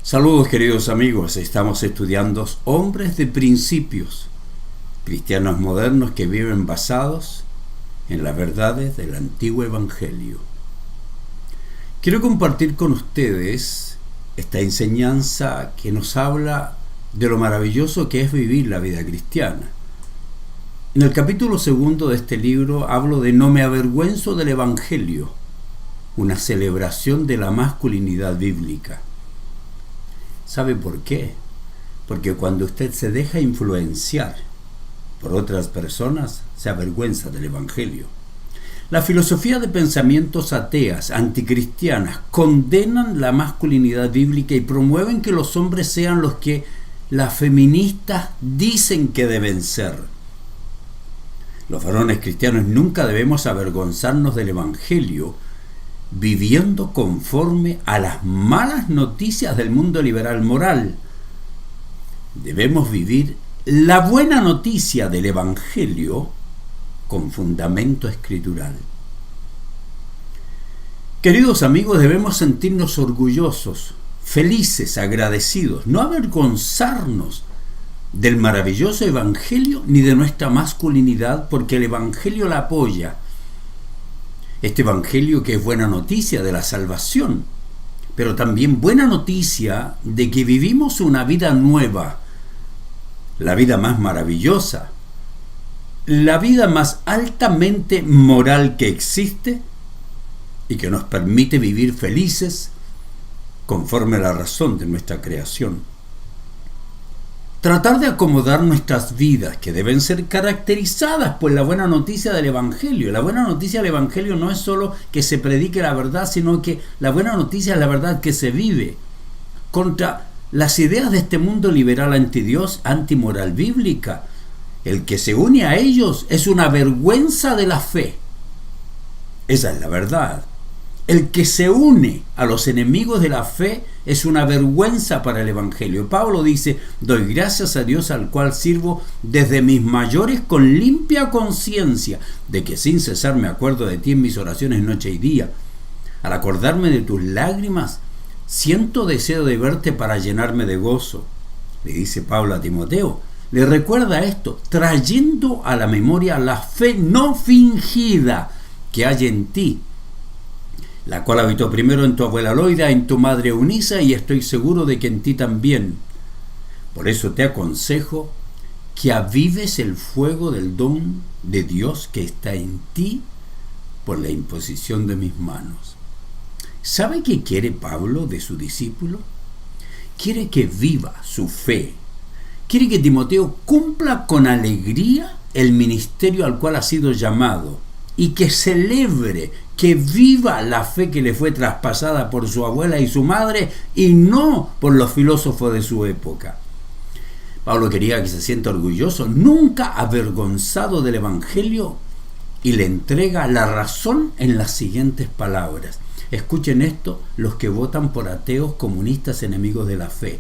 Saludos queridos amigos, estamos estudiando hombres de principios, cristianos modernos que viven basados en las verdades del antiguo evangelio. Quiero compartir con ustedes esta enseñanza que nos habla de lo maravilloso que es vivir la vida cristiana. En el capítulo 2 de este libro hablo de No me avergüenzo del evangelio, una celebración de la masculinidad bíblica. ¿Sabe por qué? Porque cuando usted se deja influenciar por otras personas, se avergüenza del evangelio. La filosofía de pensamientos ateas, anticristianas, condenan la masculinidad bíblica y promueven que los hombres sean los que las feministas dicen que deben ser. Los varones cristianos nunca debemos avergonzarnos del evangelio, viviendo conforme a las malas noticias del mundo liberal moral. Debemos vivir la buena noticia del evangelio con fundamento escritural. Queridos amigos, debemos sentirnos orgullosos, felices, agradecidos, no avergonzarnos del maravilloso evangelio ni de nuestra masculinidad, porque el evangelio la apoya. Este evangelio que es buena noticia de la salvación, pero también buena noticia de que vivimos una vida nueva, la vida más maravillosa, la vida más altamente moral que existe y que nos permite vivir felices conforme a la razón de nuestra creación. Tratar de acomodar nuestras vidas, que deben ser caracterizadas por la buena noticia del evangelio. La buena noticia del evangelio no es solo que se predique la verdad, sino que la buena noticia es la verdad que se vive. Contra las ideas de este mundo liberal antidios, antimoral bíblica, el que se une a ellos es una vergüenza de la fe. Esa es la verdad. El que se une a los enemigos de la fe es una vergüenza para el evangelio. Pablo dice: doy gracias a Dios, al cual sirvo desde mis mayores con limpia conciencia, de que sin cesar me acuerdo de ti en mis oraciones noche y día. Al acordarme de tus lágrimas, siento deseo de verte para llenarme de gozo. Le dice Pablo a Timoteo. Le recuerda esto, trayendo a la memoria la fe no fingida que hay en ti, la cual habitó primero en tu abuela Loida, en tu madre Eunice, y estoy seguro de que en ti también. Por eso te aconsejo que avives el fuego del don de Dios que está en ti por la imposición de mis manos. ¿Sabe qué quiere Pablo de su discípulo? Quiere que viva su fe. Quiere que Timoteo cumpla con alegría el ministerio al cual ha sido llamado y que celebre, que viva la fe que le fue traspasada por su abuela y su madre y no por los filósofos de su época. Pablo quería que se sienta orgulloso, nunca avergonzado del evangelio, y le entrega la razón en las siguientes palabras. Escuchen esto los que votan por ateos, comunistas, enemigos de la fe.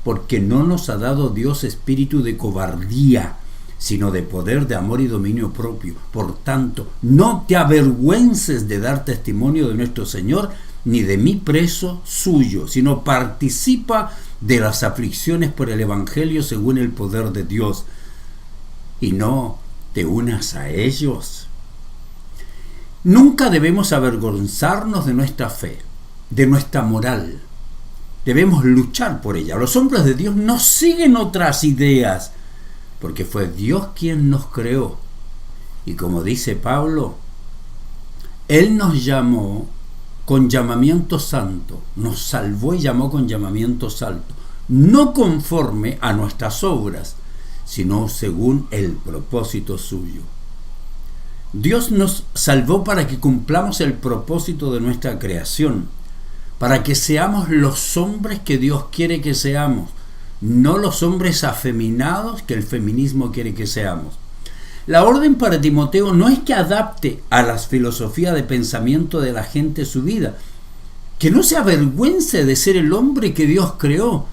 Porque no nos ha dado Dios espíritu de cobardía, sino de poder, de amor y dominio propio. Por tanto, no te avergüences de dar testimonio de nuestro Señor, ni de mí preso suyo, sino participa de las aflicciones por el evangelio según el poder de Dios, y no te unas a ellos. Nunca debemos avergonzarnos de nuestra fe, de nuestra moral. Debemos luchar por ella. Los hombres de Dios no siguen otras ideas, porque fue Dios quien nos creó. Y como dice Pablo, Él nos llamó con llamamiento santo, nos salvó y llamó con llamamiento santo, no conforme a nuestras obras, sino según el propósito suyo. Dios nos salvó para que cumplamos el propósito de nuestra creación, para que seamos los hombres que Dios quiere que seamos, no los hombres afeminados que el feminismo quiere que seamos. La orden para Timoteo no es que adapte a las filosofías de pensamiento de la gente su vida, que no se avergüence de ser el hombre que Dios creó,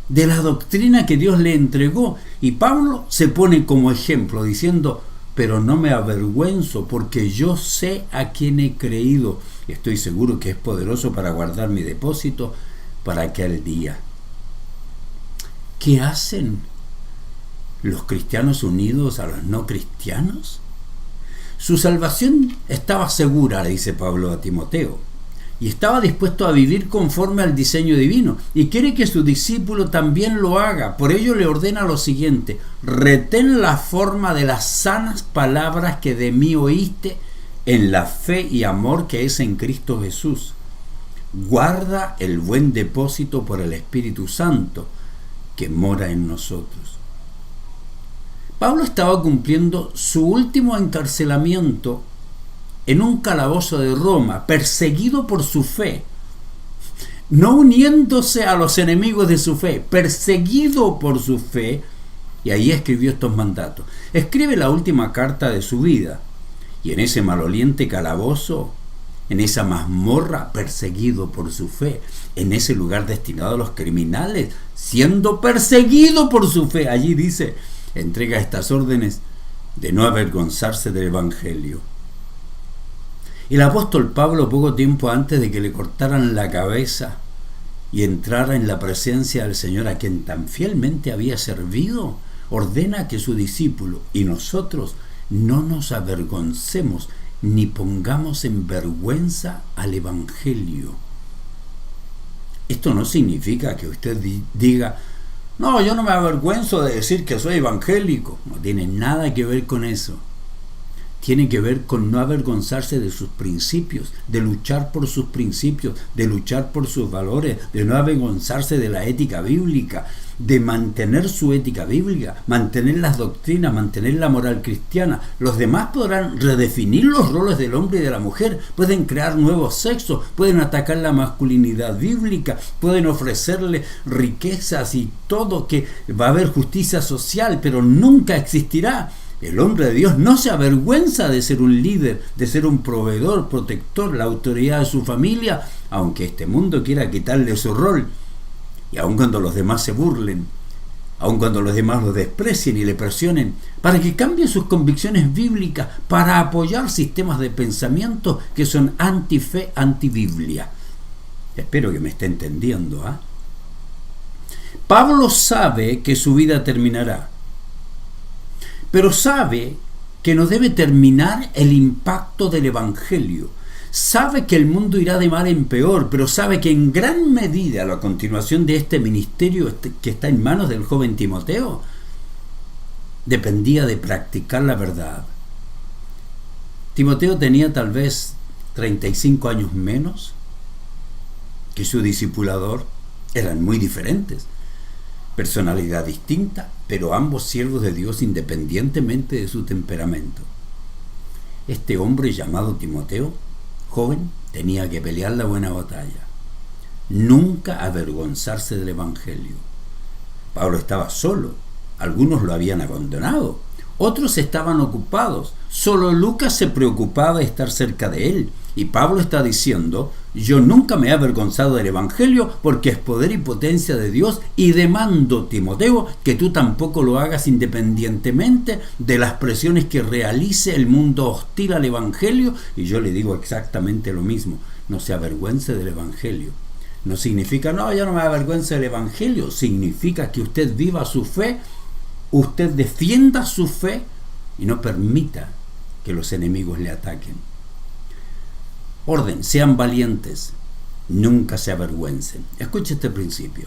de la doctrina que Dios le entregó. Y Pablo se pone como ejemplo diciendo: pero no me avergüenzo, porque yo sé a quién he creído. Estoy seguro que es poderoso para guardar mi depósito para aquel día. ¿qué hacen los cristianos unidos a los no cristianos? Su salvación estaba segura, le dice Pablo a Timoteo, y estaba dispuesto a vivir conforme al diseño divino, y quiere que su discípulo también lo haga. Por ello le ordena lo siguiente: retén la forma de las sanas palabras que de mí oíste en la fe y amor que es en Cristo Jesús. Guarda el buen depósito por el Espíritu Santo que mora en nosotros. Pablo estaba cumpliendo su último encarcelamiento en un calabozo de Roma, perseguido por su fe, no uniéndose a los enemigos de su fe, perseguido por su fe, y ahí escribió estos mandatos. Escribe la última carta de su vida, y en ese maloliente calabozo, en esa mazmorra, perseguido por su fe, en ese lugar destinado a los criminales, siendo perseguido por su fe, allí dice, entrega estas órdenes de no avergonzarse del Evangelio. El apóstol Pablo, poco tiempo antes de que le cortaran la cabeza y entrara en la presencia del Señor a quien tan fielmente había servido, ordena que su discípulo y nosotros no nos avergoncemos ni pongamos en vergüenza al Evangelio. Esto no significa que usted diga: no, yo no me avergüenzo de decir que soy evangélico. No tiene nada que ver con eso. Tiene que ver con no avergonzarse de sus principios, de luchar por sus principios, de luchar por sus valores, de no avergonzarse de la ética bíblica, de mantener su ética bíblica, mantener las doctrinas, mantener la moral cristiana. Los demás podrán redefinir los roles del hombre y de la mujer, pueden crear nuevos sexos, pueden atacar la masculinidad bíblica, pueden ofrecerle riquezas y todo, que va a haber justicia social, pero nunca existirá. El hombre de Dios no se avergüenza de ser un líder, de ser un proveedor, protector, la autoridad de su familia, aunque este mundo quiera quitarle su rol. Y aun cuando los demás se burlen, aun cuando los demás lo desprecien y le presionen, para que cambie sus convicciones bíblicas, para apoyar sistemas de pensamiento que son antife, antibiblia. Espero que me esté entendiendo, ¿eh? Pablo sabe que su vida terminará, pero sabe que no debe terminar el impacto del Evangelio. Sabe que el mundo irá de mal en peor, pero sabe que en gran medida la continuación de este ministerio que está en manos del joven Timoteo dependía de practicar la verdad. Timoteo tenía tal vez 35 años menos que su discipulador. Eran muy diferentes, personalidad distinta, pero ambos siervos de Dios independientemente de su temperamento. Este hombre llamado Timoteo, joven, tenía que pelear la buena batalla, nunca avergonzarse del Evangelio. Pablo estaba solo, algunos lo habían abandonado, otros estaban ocupados, solo Lucas se preocupaba de estar cerca de él, y Pablo está diciendo: yo nunca me he avergonzado del Evangelio, porque es poder y potencia de Dios, y demando, Timoteo, que tú tampoco lo hagas independientemente de las presiones que realice el mundo hostil al Evangelio. Y yo le digo exactamente lo mismo: no se avergüence del Evangelio. No significa, no, yo no me avergüenzo del Evangelio. Significa que usted viva su fe, usted defienda su fe y no permita que los enemigos le ataquen. Orden: sean valientes, nunca se avergüencen. Escuche este principio.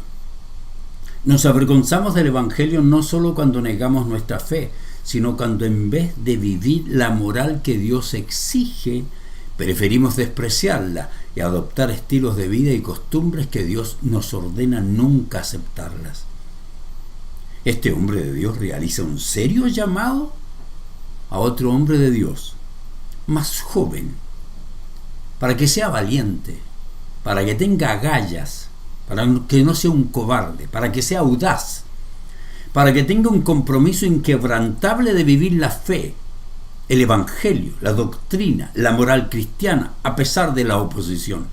Nos avergonzamos del Evangelio no solo cuando negamos nuestra fe, sino cuando en vez de vivir la moral que Dios exige, preferimos despreciarla y adoptar estilos de vida y costumbres que Dios nos ordena nunca aceptarlas. Este hombre de Dios realiza un serio llamado a otro hombre de Dios, más joven, para que sea valiente, para que tenga agallas, para que no sea un cobarde, para que sea audaz, para que tenga un compromiso inquebrantable de vivir la fe, el Evangelio, la doctrina, la moral cristiana, a pesar de la oposición.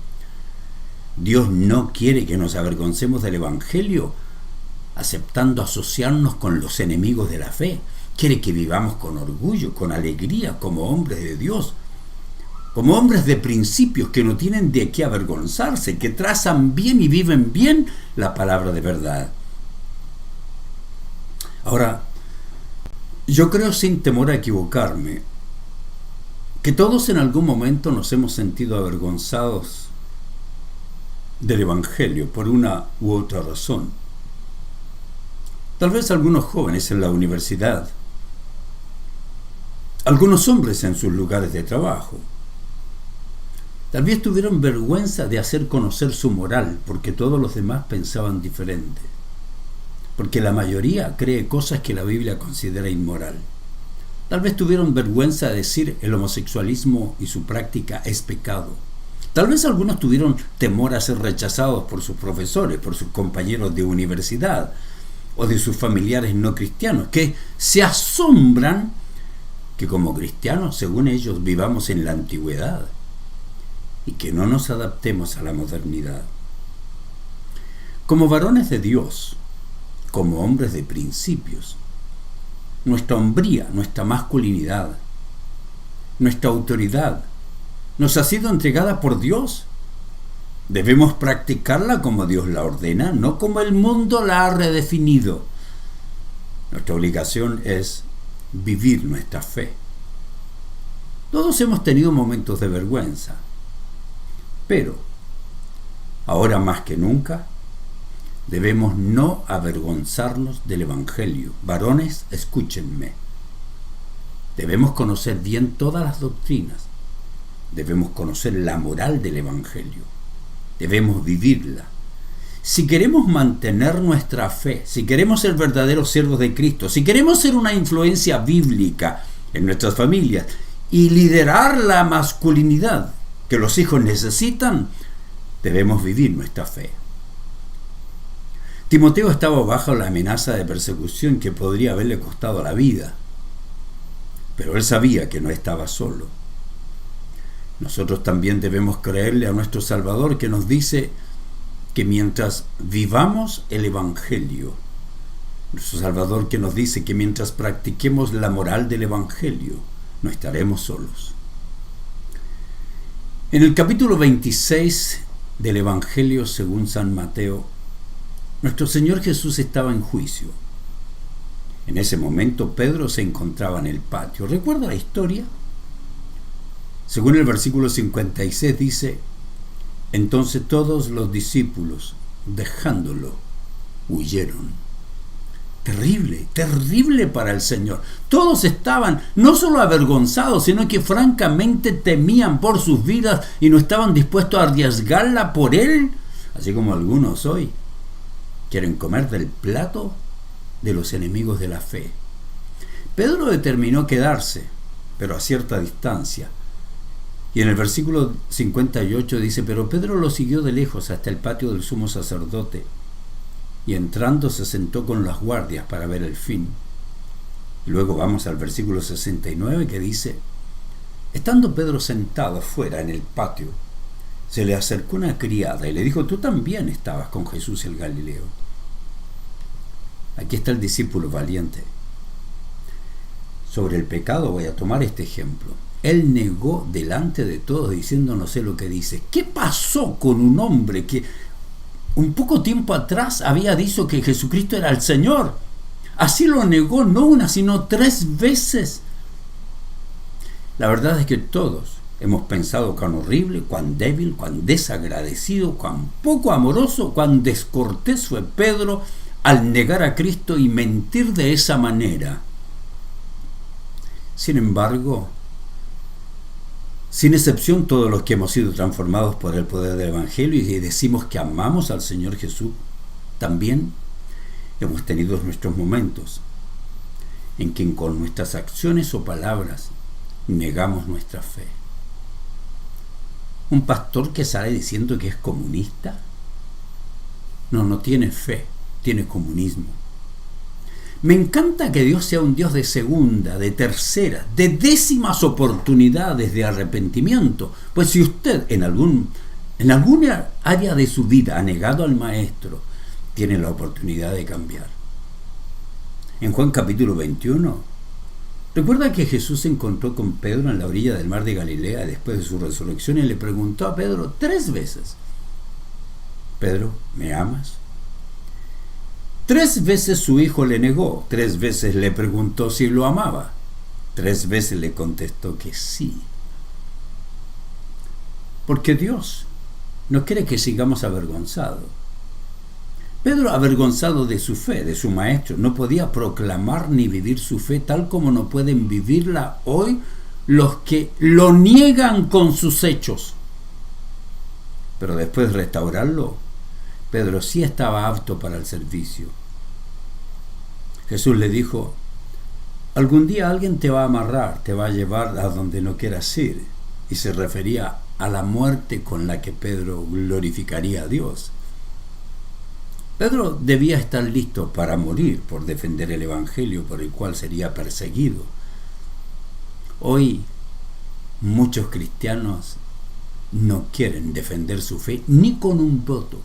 Dios no quiere que nos avergoncemos del Evangelio aceptando asociarnos con los enemigos de la fe. Quiere que vivamos con orgullo, con alegría, como hombres de Dios, como hombres de principios que no tienen de qué avergonzarse, que trazan bien y viven bien la palabra de verdad. Ahora, yo creo, sin temor a equivocarme, que todos en algún momento nos hemos sentido avergonzados del Evangelio por una u otra razón. Tal vez algunos jóvenes en la universidad, algunos hombres en sus lugares de trabajo. Tal vez tuvieron vergüenza de hacer conocer su moral porque todos los demás pensaban diferente. Porque la mayoría cree cosas que la Biblia considera inmoral. Tal vez tuvieron vergüenza de decir el homosexualismo y su práctica es pecado. Tal vez algunos tuvieron temor a ser rechazados por sus profesores, por sus compañeros de universidad o de sus familiares no cristianos, que se asombran que como cristianos, según ellos, vivamos en la antigüedad y que no nos adaptemos a la modernidad. Como varones de Dios, como hombres de principios, nuestra hombría, nuestra masculinidad, nuestra autoridad, nos ha sido entregada por Dios. Debemos practicarla como Dios la ordena, no como el mundo la ha redefinido. Nuestra obligación es vivir nuestra fe. Todos hemos tenido momentos de vergüenza, pero ahora más que nunca debemos no avergonzarnos del Evangelio. Varones, escúchenme. Debemos conocer bien todas las doctrinas. Debemos conocer la moral del Evangelio. Debemos vivirla. Si queremos mantener nuestra fe, si queremos ser verdaderos siervos de Cristo, si queremos ser una influencia bíblica en nuestras familias y liderar la masculinidad que los hijos necesitan, debemos vivir nuestra fe. Timoteo estaba bajo la amenaza de persecución que podría haberle costado la vida, pero él sabía que no estaba solo. Nosotros también debemos creerle a nuestro Salvador, que nos dice que mientras vivamos el Evangelio, nuestro Salvador que nos dice que mientras practiquemos la moral del Evangelio, no estaremos solos. En el capítulo 26 del Evangelio según San Mateo, nuestro Señor Jesús estaba en juicio. En ese momento Pedro se encontraba en el patio. ¿Recuerda la historia? Según el versículo 56 dice: entonces todos los discípulos, dejándolo, huyeron. Terrible, terrible para el Señor. Todos estaban no solo avergonzados, sino que francamente temían por sus vidas y no estaban dispuestos a arriesgarla por Él, así como algunos hoy quieren comer del plato de los enemigos de la fe. Pedro determinó quedarse, pero a cierta distancia. Y en el versículo 58 dice: pero Pedro lo siguió de lejos hasta el patio del sumo sacerdote, y entrando se sentó con las guardias para ver el fin. Y luego vamos al versículo 69 que dice: estando Pedro sentado fuera en el patio, se le acercó una criada y le dijo: tú también estabas con Jesús el Galileo. Aquí está el discípulo valiente. Sobre el pecado voy a tomar este ejemplo. Él negó delante de todos diciendo: no sé lo que dice. ¿Qué pasó con un hombre que un poco tiempo atrás había dicho que Jesucristo era el Señor? Así lo negó no una, sino 3 veces. La verdad es que todos hemos pensado cuán horrible, cuán débil, cuán desagradecido, cuán poco amoroso, cuán descortés fue Pedro al negar a Cristo y mentir de esa manera. Sin embargo, sin excepción, todos los que hemos sido transformados por el poder del Evangelio y decimos que amamos al Señor Jesús, también hemos tenido nuestros momentos en que con nuestras acciones o palabras negamos nuestra fe. Un pastor que sale diciendo que es comunista no tiene fe, tiene comunismo. Me encanta que Dios sea un Dios de segunda, de tercera, de décimas oportunidades de arrepentimiento. Pues si usted en alguna área de su vida ha negado al Maestro, tiene la oportunidad de cambiar. En Juan capítulo 21, recuerda que Jesús se encontró con Pedro en la orilla del mar de Galilea después de su resurrección y le preguntó a Pedro 3 veces: Pedro, ¿me amas? 3 veces su hijo le negó, 3 veces le preguntó si lo amaba, 3 veces le contestó que sí. Porque Dios no quiere que sigamos avergonzados. Pedro, avergonzado de su fe, de su maestro, no podía proclamar ni vivir su fe tal como no pueden vivirla hoy los que lo niegan con sus hechos. Pero después de restaurarlo, Pedro sí estaba apto para el servicio. Jesús le dijo: algún día alguien te va a amarrar, te va a llevar a donde no quieras ir. Y se refería a la muerte con la que Pedro glorificaría a Dios. Pedro debía estar listo para morir por defender el evangelio por el cual sería perseguido. Hoy muchos cristianos no quieren defender su fe ni con un voto.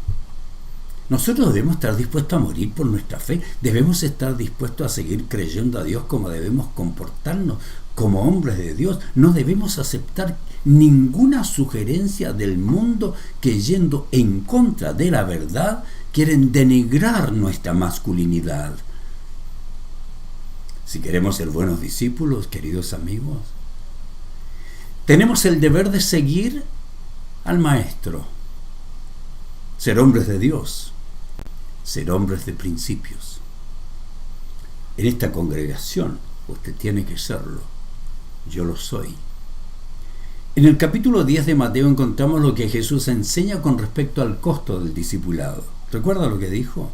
Nosotros debemos estar dispuestos a morir por nuestra fe. Debemos estar dispuestos a seguir creyendo a Dios como debemos comportarnos como hombres de Dios. No debemos aceptar ninguna sugerencia del mundo que, yendo en contra de la verdad, quieren denigrar nuestra masculinidad. Si queremos ser buenos discípulos, queridos amigos, tenemos el deber de seguir al Maestro, ser hombres de Dios, ser hombres de principios. En esta congregación usted tiene que serlo. Yo lo soy. En el capítulo 10 de Mateo encontramos lo que Jesús enseña con respecto al costo del discipulado. ¿Recuerda lo que dijo?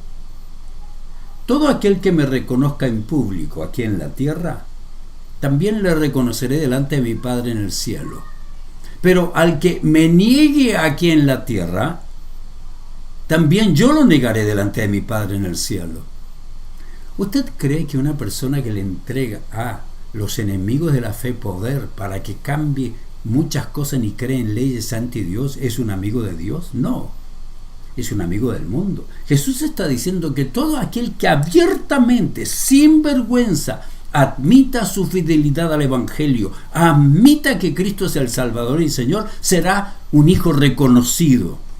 Todo aquel que me reconozca en público aquí en la tierra, también le reconoceré delante de mi Padre en el cielo. Pero al que me niegue aquí en la tierra, también yo lo negaré delante de mi Padre en el cielo. ¿Usted cree que una persona que le entrega a los enemigos de la fe poder para que cambie muchas cosas ni cree en leyes anti Dios es un amigo de Dios? No, es un amigo del mundo. Jesús está diciendo que todo aquel que abiertamente, sin vergüenza, admita su fidelidad al Evangelio, admita que Cristo es el Salvador y Señor, será un hijo reconocido.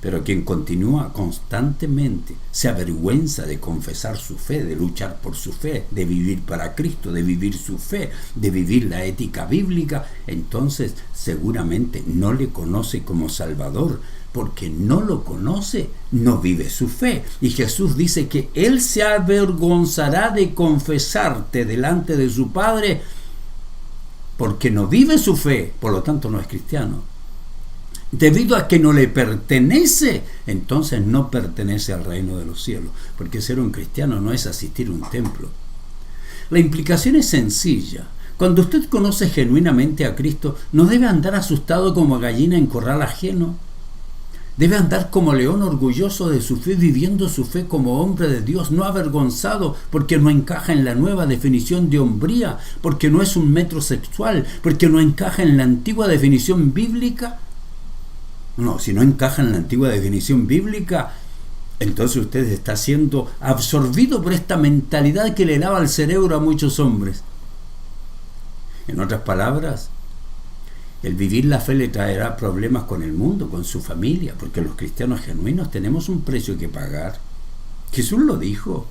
Pero quien continúa constantemente, se avergüenza de confesar su fe, de luchar por su fe, de vivir para Cristo, de vivir su fe, de vivir la ética bíblica, entonces seguramente no le conoce como Salvador, porque no lo conoce, no vive su fe. Y Jesús dice que Él se avergonzará de confesarte delante de su Padre, porque no vive su fe, por lo tanto no es cristiano. Debido a que no le pertenece, entonces no pertenece al reino de los cielos, porque ser un cristiano no es asistir a un templo. La implicación es sencilla. Cuando usted conoce genuinamente a Cristo, no debe andar asustado como gallina en corral ajeno. Debe andar como león orgulloso de su fe, viviendo su fe como hombre de Dios, no avergonzado porque no encaja en la nueva definición de hombría, porque no es un metrosexual, porque no encaja en la antigua definición bíblica. No, si no encaja en la antigua definición bíblica, entonces usted está siendo absorbido por esta mentalidad que le lava el cerebro a muchos hombres. En otras palabras, el vivir la fe le traerá problemas con el mundo, con su familia, porque los cristianos genuinos tenemos un precio que pagar. Jesús lo dijo.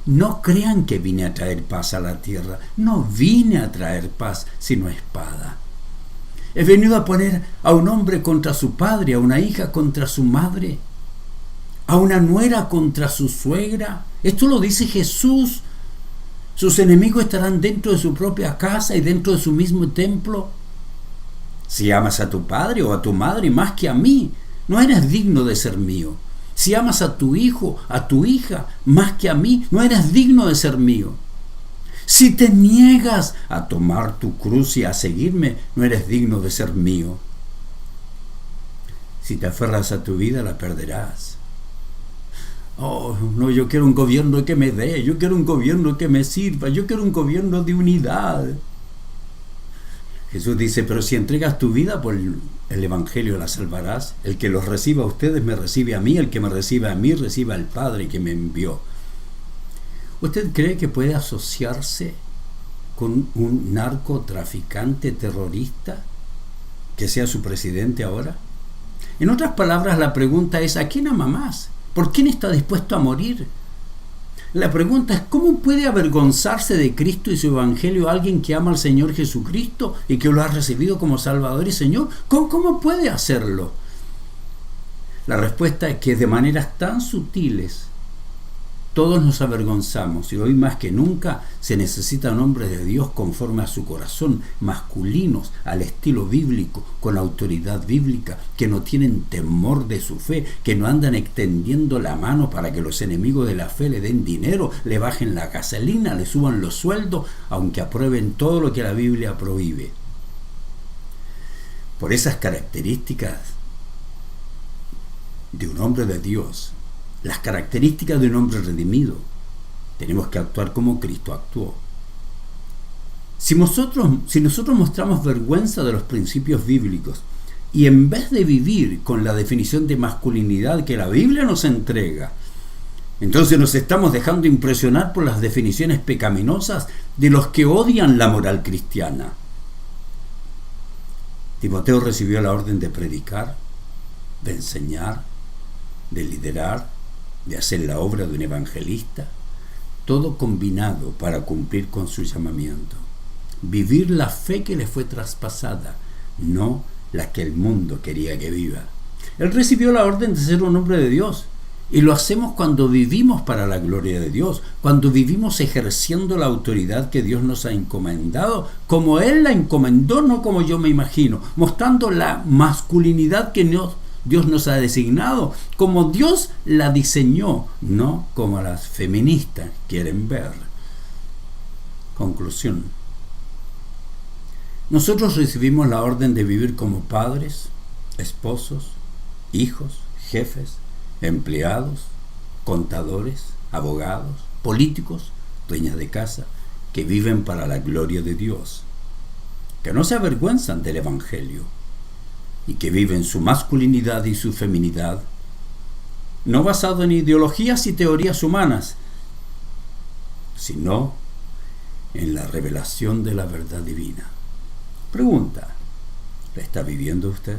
No crean que vine a traer paz a la tierra. No vine a traer paz, sino espada. He venido a poner a un hombre contra su padre, a una hija contra su madre, a una nuera contra su suegra. Esto lo dice Jesús. Sus enemigos estarán dentro de su propia casa y dentro de su mismo templo. Si amas a tu padre o a tu madre más que a mí, no eres digno de ser mío. Si amas a tu hijo, a tu hija más que a mí, no eres digno de ser mío. Si te niegas a tomar tu cruz y a seguirme, no eres digno de ser mío. Si te aferras a tu vida, la perderás. Oh, no, yo quiero un gobierno que me dé, yo quiero un gobierno que me sirva, yo quiero un gobierno de unidad. Jesús dice, pero si entregas tu vida por el Evangelio la salvarás. El que los reciba a ustedes me recibe a mí, el que me recibe a mí recibe al Padre que me envió. ¿Usted cree que puede asociarse con un narcotraficante terrorista que sea su presidente ahora? En otras palabras, la pregunta es, ¿a quién ama más? ¿Por quién está dispuesto a morir? La pregunta es, ¿cómo puede avergonzarse de Cristo y su Evangelio alguien que ama al Señor Jesucristo y que lo ha recibido como Salvador y Señor? ¿Cómo puede hacerlo? La respuesta es que de maneras tan sutiles todos nos avergonzamos, y hoy más que nunca se necesitan hombres de Dios conforme a su corazón, masculinos, al estilo bíblico, con autoridad bíblica, que no tienen temor de su fe, que no andan extendiendo la mano para que los enemigos de la fe le den dinero, le bajen la gasolina, le suban los sueldos, aunque aprueben todo lo que la Biblia prohíbe. Por esas características de un hombre de Dios, las características de un hombre redimido, tenemos que actuar como Cristo actuó. Si nosotros mostramos vergüenza de los principios bíblicos y en vez de vivir con la definición de masculinidad que la Biblia nos entrega, entonces nos estamos dejando impresionar por las definiciones pecaminosas de los que odian la moral cristiana. Timoteo recibió la orden de predicar, de enseñar, de liderar, de hacer la obra de un evangelista, todo combinado para cumplir con su llamamiento. Vivir la fe que le fue traspasada, no la que el mundo quería que viva. Él recibió la orden de ser un hombre de Dios, y lo hacemos cuando vivimos para la gloria de Dios, cuando vivimos ejerciendo la autoridad que Dios nos ha encomendado, como Él la encomendó, no como yo me imagino, mostrando la masculinidad que Dios nos ha designado, como Dios la diseñó, no como las feministas quieren ver. Conclusión. Nosotros recibimos la orden de vivir como padres, esposos, hijos, jefes, empleados, contadores, abogados, políticos, dueñas de casa, que viven para la gloria de Dios, que no se avergüenzan del Evangelio y que viven su masculinidad y su feminidad, no basado en ideologías y teorías humanas, sino en la revelación de la verdad divina. Pregunta, ¿la está viviendo usted?